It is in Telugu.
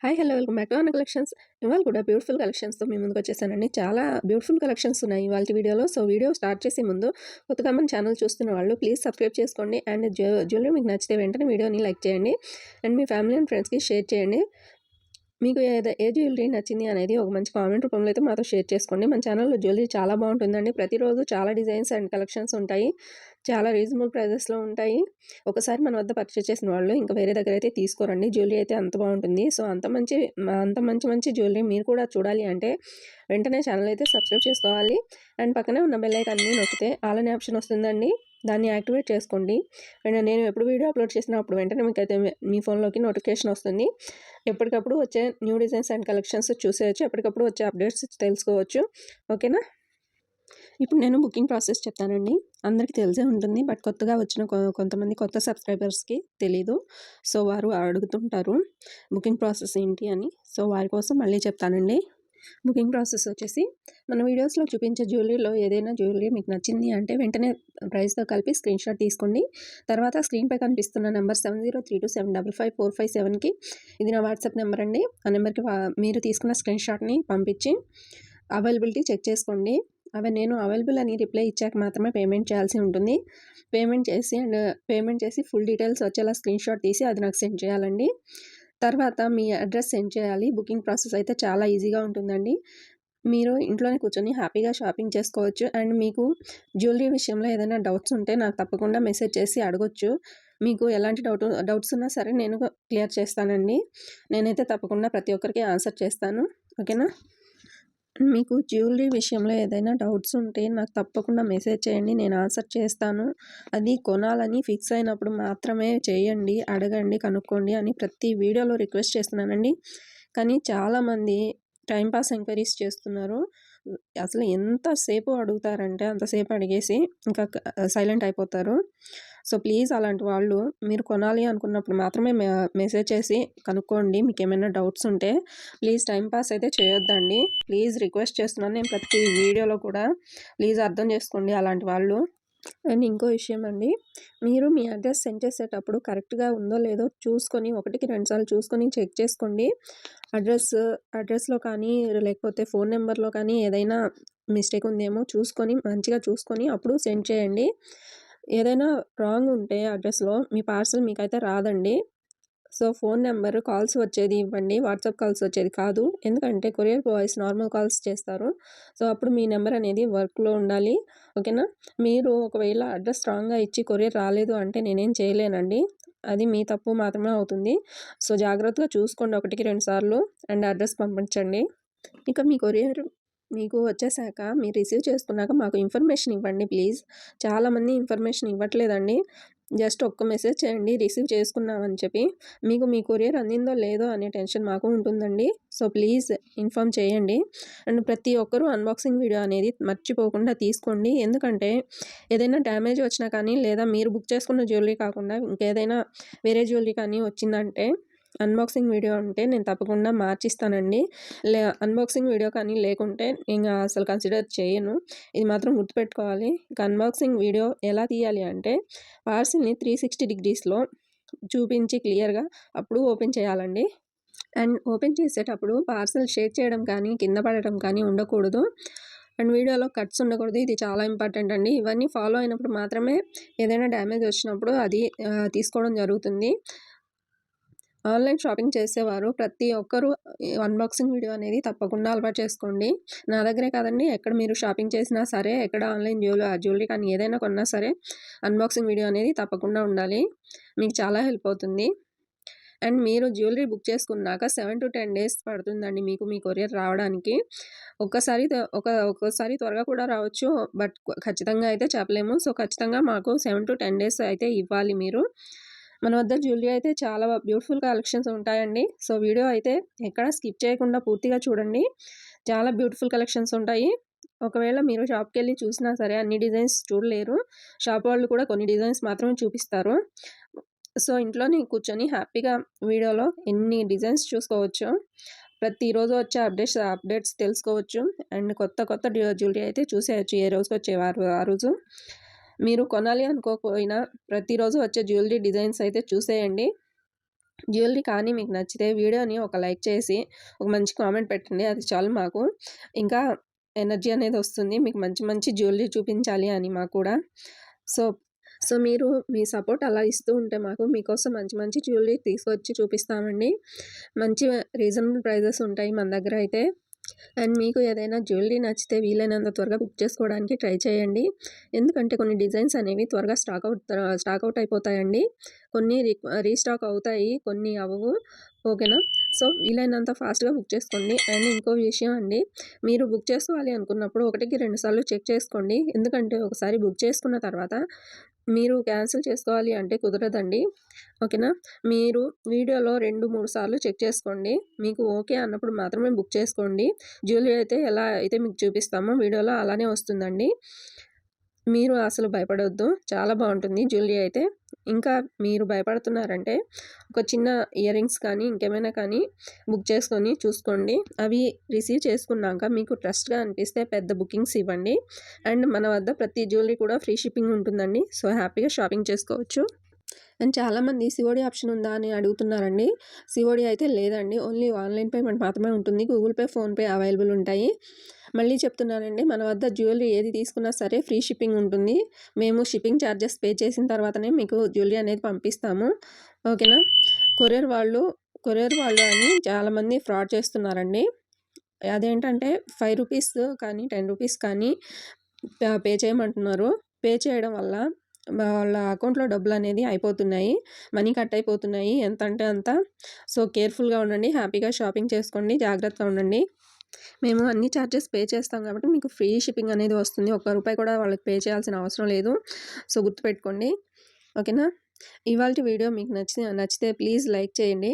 Hi hello welcome back to అన్న కలెక్షన్స్. ఇవాళ కూడా బ్యూటిఫుల్ కలెక్షన్స్తో మీ ముందుకు వచ్చేసానండి. చాలా బ్యూటిఫుల్ కలెక్షన్స్ ఉన్నాయి ఇవాళ వీడియోలో. సో వీడియో స్టార్ట్ చేసే ముందు కొత్తగా మన ఛానల్ చూస్తున్న వాళ్ళు ప్లీజ్ సబ్స్క్రైబ్ చేసుకోండి. అండ్ జ్యువెలరీ మీకు నచ్చితే వెంటనే వీడియోని లైక్ చేయండి అండ్ మీ ఫ్యామిలీ అండ్ ఫ్రెండ్స్కి షేర్ చేయండి. మీకు ఏ జ్యువెలరీ నచ్చింది అనేది ఒక మంచి కామెంట్ రూపంలో అయితే మాతో షేర్ చేసుకోండి. మన ఛానల్లో జ్యువెలరీ చాలా బాగుంటుందండి. ప్రతిరోజు చాలా డిజైన్స్ అండ్ కలెక్షన్స్ ఉంటాయి. చాలా రీజనబుల్ ప్రైజెస్లో ఉంటాయి. ఒకసారి మన వద్ద పర్చేస్ చేసిన వాళ్ళు ఇంకా వేరే దగ్గర అయితే తీసుకోరండి. జ్యువెలరీ అయితే అంత బాగుంటుంది. సో అంత మంచి జ్యువెలరీ మీరు కూడా చూడాలి అంటే వెంటనే ఛానల్ అయితే సబ్స్క్రైబ్ చేసుకోవాలి. అండ్ పక్కనే ఉన్న బెల్ ఐకాన్ని నొక్కితే ఆల్ అనే ఆప్షన్ వస్తుందండి. దాన్ని యాక్టివేట్ చేసుకోండి. అండ్ నేను ఎప్పుడు వీడియో అప్లోడ్ చేసినా అప్పుడు వెంటనే మీకు అయితే మీ ఫోన్లోకి నోటిఫికేషన్ వస్తుంది. ఎప్పటికప్పుడు వచ్చే న్యూ డిజైన్స్ అండ్ కలెక్షన్స్ చూసేయచ్చు. ఎప్పటికప్పుడు వచ్చే అప్డేట్స్ తెలుసుకోవచ్చు. ఓకేనా? ఇప్పుడు నేను బుకింగ్ ప్రాసెస్ చెప్తానండి. అందరికీ తెలిసే ఉంటుంది. బట్ కొత్తగా వచ్చిన కొంతమంది కొత్త సబ్స్క్రైబర్స్కి తెలీదు. సో వారు అడుగుతుంటారు బుకింగ్ ప్రాసెస్ ఏంటి అని. సో వారి కోసం మళ్ళీ చెప్తానండి. బుకింగ్ ప్రాసెస్ వచ్చేసి మన వీడియోస్లో చూపించే జ్యువెలరీలో ఏదైనా జ్యువెలరీ మీకు నచ్చింది అంటే వెంటనే ప్రైస్తో కలిపి స్క్రీన్ షాట్ తీసుకోండి. తర్వాత స్క్రీన్పై కనిపిస్తున్న నెంబర్ 7032755457కి ఇది నా వాట్సాప్ నెంబర్ అండి. ఆ నెంబర్కి మీరు తీసుకున్న స్క్రీన్ షాట్ని పంపించి అవైలబిలిటీ చెక్ చేసుకోండి. నేను అవైలబుల్ అని రిప్లై ఇచ్చాక మాత్రమే పేమెంట్ చేయాల్సి ఉంటుంది. పేమెంట్ చేసి ఫుల్ డీటెయిల్స్ వచ్చేలా స్క్రీన్ షాట్ తీసి అది నాకు సెండ్ చేయాలండి. తర్వాత మీ అడ్రస్ సెండ్ చేయాలి. బుకింగ్ ప్రాసెస్ అయితే చాలా ఈజీగా ఉంటుందండి. మీరు ఇంట్లోనే కూర్చొని హ్యాపీగా షాపింగ్ చేసుకోవచ్చు. అండ్ మీకు జ్యువెలరీ విషయంలో ఏదైనా డౌట్స్ ఉంటే నాకు తప్పకుండా మెసేజ్ చేసి అడగొచ్చు. మీకు ఎలాంటి డౌట్స్ ఉన్నా సరే నేను క్లియర్ చేస్తానండి. నేనైతే తప్పకుండా ప్రతి ఒక్కరికి ఆన్సర్ చేస్తాను. ఓకేనా? మీకు జ్యువెలరీ విషయంలో ఏదైనా డౌట్స్ ఉంటే నాకు తప్పకుండా మెసేజ్ చేయండి. నేను ఆన్సర్ చేస్తాను. అది కొనాలని ఫిక్స్ అయినప్పుడు మాత్రమే చేయండి, అడగండి, కనుక్కోండి అని ప్రతి వీడియోలో రిక్వెస్ట్ చేస్తున్నానండి. కానీ చాలామంది టైంపాస్ ఎంక్వైరీస్ చేస్తున్నారు. అసలు ఎంతసేపు అడుగుతారంటే అంతసేపు అడిగేసి ఇంకా సైలెంట్ అయిపోతారు. సో ప్లీజ్ అలాంటి వాళ్ళు మీరు కొనాలి అనుకున్నప్పుడు మాత్రమే మెసేజ్ చేసి కనుక్కోండి. మీకు ఏమైనా డౌట్స్ ఉంటే ప్లీజ్ టైంపాస్ అయితే చేయొద్దండి. ప్లీజ్ రిక్వెస్ట్ చేస్తున్నాను నేను ప్రతి వీడియోలో కూడా. ప్లీజ్ అర్థం చేసుకోండి అలాంటి వాళ్ళు. అండ్ ఇంకో విషయం అండి, మీరు మీ అడ్రస్ సెండ్ చేసేటప్పుడు కరెక్ట్గా ఉందో లేదో చూసుకొని 1కి 2 సార్లు చూసుకొని చెక్ చేసుకోండి. అడ్రస్లో కానీ లేకపోతే ఫోన్ నెంబర్లో కానీ ఏదైనా మిస్టేక్ ఉందేమో మంచిగా చూసుకొని అప్పుడు సెండ్ చేయండి. ఏదైనా రాంగ్ ఉంటే అడ్రస్లో మీ పార్సల్ మీకైతే రాదండి. సో ఫోన్ నెంబర్ కాల్స్ వచ్చేది ఇవ్వండి, వాట్సాప్ కాల్స్ వచ్చేది కాదు. ఎందుకంటే కొరియర్ బాయ్స్ నార్మల్ కాల్స్ చేస్తారు. సో అప్పుడు మీ నెంబర్ అనేది వర్క్లో ఉండాలి. ఓకేనా? మీరు ఒకవేళ అడ్రస్ రాంగ్గా ఇచ్చి కొరియర్ రాలేదు అంటే నేనేం చేయలేనండి. అది మీ తప్పు మాత్రమే అవుతుంది. సో జాగ్రత్తగా చూసుకోండి 1కి 2 సార్లు అండ్ అడ్రస్ పంపించండి. ఇక మీ కొరియర్ మీకు వచ్చేసాక మీరు రిసీవ్ చేసుకున్నాక మాకు ఇన్ఫర్మేషన్ ఇవ్వండి ప్లీజ్. చాలామంది ఇన్ఫర్మేషన్ ఇవ్వట్లేదండి. జస్ట్ ఒక్క మెసేజ్ చేయండి రిసీవ్ చేసుకున్నామని చెప్పి. మీకు మీ కొరియర్ అందిందో లేదో అనే టెన్షన్ మాకు ఉంటుందండి. సో ప్లీజ్ ఇన్ఫామ్ చేయండి. అండ్ ప్రతి ఒక్కరూ అన్బాక్సింగ్ వీడియో అనేది మర్చిపోకుండా తీసుకోండి. ఎందుకంటే ఏదైనా డ్యామేజ్ వచ్చినా కానీ లేదా మీరు బుక్ చేసుకున్న జ్యువెలరీ కాకుండా ఇంకేదైనా వేరే జ్యువెలరీ కానీ వచ్చిందంటే అన్బాక్సింగ్ వీడియో అంటే నేను తప్పకుండా మార్చిస్తానండి. అన్బాక్సింగ్ వీడియో కానీ లేకుంటే ఇంకా అసలు కన్సిడర్ చేయను. ఇది మాత్రం గుర్తుపెట్టుకోవాలి. ఇక అన్బాక్సింగ్ వీడియో ఎలా తీయాలి అంటే పార్సిల్ని 360 డిగ్రీస్లో చూపించి క్లియర్గా అప్పుడు ఓపెన్ చేయాలండి. అండ్ ఓపెన్ చేసేటప్పుడు పార్సల్ షేక్ చేయడం కానీ కింద పడటం కానీ ఉండకూడదు. అండ్ వీడియోలో కట్స్ ఉండకూడదు. ఇది చాలా ఇంపార్టెంట్ అండి. ఇవన్నీ ఫాలో అయినప్పుడు మాత్రమే ఏదైనా డ్యామేజ్ వచ్చినప్పుడు అది తీసుకోవడం జరుగుతుంది. ఆన్లైన్ షాపింగ్ చేసేవారు ప్రతి ఒక్కరూ అన్బాక్సింగ్ వీడియో అనేది తప్పకుండా అలవాటు చేసుకోండి. నా దగ్గరే కాదండి, ఎక్కడ మీరు షాపింగ్ చేసినా సరే, ఎక్కడ ఆన్లైన్ జ్యువెలరీ కానీ ఏదైనా కొన్నా సరే అన్బాక్సింగ్ వీడియో అనేది తప్పకుండా ఉండాలి. మీకు చాలా హెల్ప్ అవుతుంది. అండ్ మీరు జ్యువెలరీ బుక్ చేసుకున్నాక 7 to 10 డేస్ పడుతుందండి మీకు మీ కొరియర్ రావడానికి. ఒక్కోసారి త్వరగా కూడా రావచ్చు. బట్ ఖచ్చితంగా అయితే చెప్పలేము. సో ఖచ్చితంగా మాకు 7 to 10 డేస్ అయితే ఇవ్వాలి మీరు. మన వద్ద జ్యువెలరీ అయితే చాలా బ్యూటిఫుల్ కలెక్షన్స్ ఉంటాయండి. సో వీడియో అయితే ఎక్కడ స్కిప్ చేయకుండా పూర్తిగా చూడండి. చాలా బ్యూటిఫుల్ కలెక్షన్స్ ఉంటాయి. ఒకవేళ మీరు షాప్కి వెళ్ళి చూసినా సరే అన్ని డిజైన్స్ చూడలేరు. షాప్ వాళ్ళు కూడా కొన్ని డిజైన్స్ మాత్రమే చూపిస్తారు. సో ఇంట్లోనే కూర్చొని హ్యాపీగా వీడియోలో ఎన్ని డిజైన్స్ చూసుకోవచ్చు. ప్రతిరోజు వచ్చే అప్డేట్స్ తెలుసుకోవచ్చు. అండ్ కొత్త జ్యువెలరీ అయితే చూసేయచ్చు. ఏ రోజుకి వచ్చేవారు ఆ రోజు. మీరు కొనాలి అనుకోకపోయినా ప్రతిరోజు వచ్చే జ్యువెలరీ డిజైన్స్ అయితే చూసేయండి. జ్యువెలరీ కానీ మీకు నచ్చితే వీడియోని ఒక లైక్ చేసి, ఒక మంచి కామెంట్ పెట్టండి. అది చాలు మాకు. ఇంకా ఎనర్జీ అనేది వస్తుంది. మీకు మంచి మంచి జ్యువెలరీ చూపించాలి అని మాకు కూడా. సో సో మీరు మీ సపోర్ట్ అలా ఇస్తూ ఉంటే మాకు మీకోసం మంచి మంచి జ్యువెలరీ తీసుకొచ్చి చూపిస్తామండి. మంచి రీజనబుల్ ప్రైజెస్ ఉంటాయి మన దగ్గర అయితే. అండ్ మీకు ఏదైనా జ్యువెలరీ నచ్చితే వీలైనంత త్వరగా బుక్ చేసుకోవడానికి ట్రై చేయండి. ఎందుకంటే కొన్ని డిజైన్స్ అనేవి త్వరగా స్టాక్ అవుట్ అయిపోతాయండి. కొన్ని రీస్టాక్ అవుతాయి, కొన్ని అవ్వవు. ఓకేనా? సో వీలైనంత ఫాస్ట్‌గా బుక్ చేసుకోండి. అండ్ ఇంకో విషయం అండి, మీరు బుక్ చేసుకోవాలి అనుకున్నప్పుడు 1కి 2 సార్లు చెక్ చేసుకోండి. ఎందుకంటే ఒకసారి బుక్ చేసుకున్న తర్వాత మీరు క్యాన్సిల్ చేసుకోవాలి అంటే కుదరదండి. ఓకేనా? మీరు వీడియోలో 2, 3 సార్లు చెక్ చేసుకోండి. మీకు ఓకే అన్నప్పుడు మాత్రమే బుక్ చేసుకోండి. జ్యువెలరీ అయితే ఎలా అయితే మీకు చూపిస్తామో వీడియోలో అలానే వస్తుందండి. మీరు అసలు భయపడొద్దు. చాలా బావుంటుంది జ్యువెలరీ అయితే. ఇంకా మీరు భయపడుతున్నారంటే ఒక చిన్న ఇయర్ రింగ్స్ కానీ, ఇంకేమైనా కానీ బుక్ చేసుకొని చూసుకోండి. అవి రిసీవ్ చేసుకున్నాక మీకు ట్రస్ట్‌గా అనిపిస్తే పెద్ద బుకింగ్స్ ఇవ్వండి. అండ్ మన వద్ద ప్రతి జ్యువెలరీ కూడా ఫ్రీ షిప్పింగ్ ఉంటుందండి. సో హ్యాపీగా షాపింగ్ చేసుకోవచ్చు. అండ్ చాలామంది సిఓడి ఆప్షన్ ఉందా అని అడుగుతున్నారండి. సిఓడి అయితే లేదండి. ఓన్లీ ఆన్‌లైన్ పేమెంట్ మాత్రమే ఉంటుంది. గూగుల్ పే, ఫోన్‌పే అవైలబుల్ ఉంటాయి. మళ్ళీ చెప్తున్నానండి, మన వద్ద జ్యువెలరీ ఏది తీసుకున్నా సరే ఫ్రీ షిప్పింగ్ ఉంటుంది. మేము షిప్పింగ్ ఛార్జెస్ పే చేసిన తర్వాతనే మీకు జ్యువెలరీ అనేది పంపిస్తాము. ఓకేనా? కొరియర్ వాళ్ళు అని చాలామంది ఫ్రాడ్ చేస్తున్నారండి. అదేంటంటే రూ. 5 కానీ, రూ. 10 కానీ పే చేయమంటున్నారు. పే చేయడం వల్ల వాళ్ళ అకౌంట్‌లో డబ్బులనేది అయిపోతున్నాయి. మనీ కట్ అయిపోతున్నాయి. ఎంతంటే అంత. సో కేర్‌ఫుల్‌గా ఉండండి. హ్యాపీగా షాపింగ్ చేసుకోండి. జాగ్రత్తగా ఉండండి. మేము అన్ని ఛార్జెస్ పే చేస్తాం కాబట్టి మీకు ఫ్రీ షిప్పింగ్ అనేది వస్తుంది. ఒక్క రూపాయి కూడా వాళ్ళకి పే చేయాల్సిన అవసరం లేదు. సో గుర్తుపెట్టుకోండి. ఓకేనా? ఇవాల్టి వీడియో మీకు నచ్చితే ప్లీజ్ లైక్ చేయండి.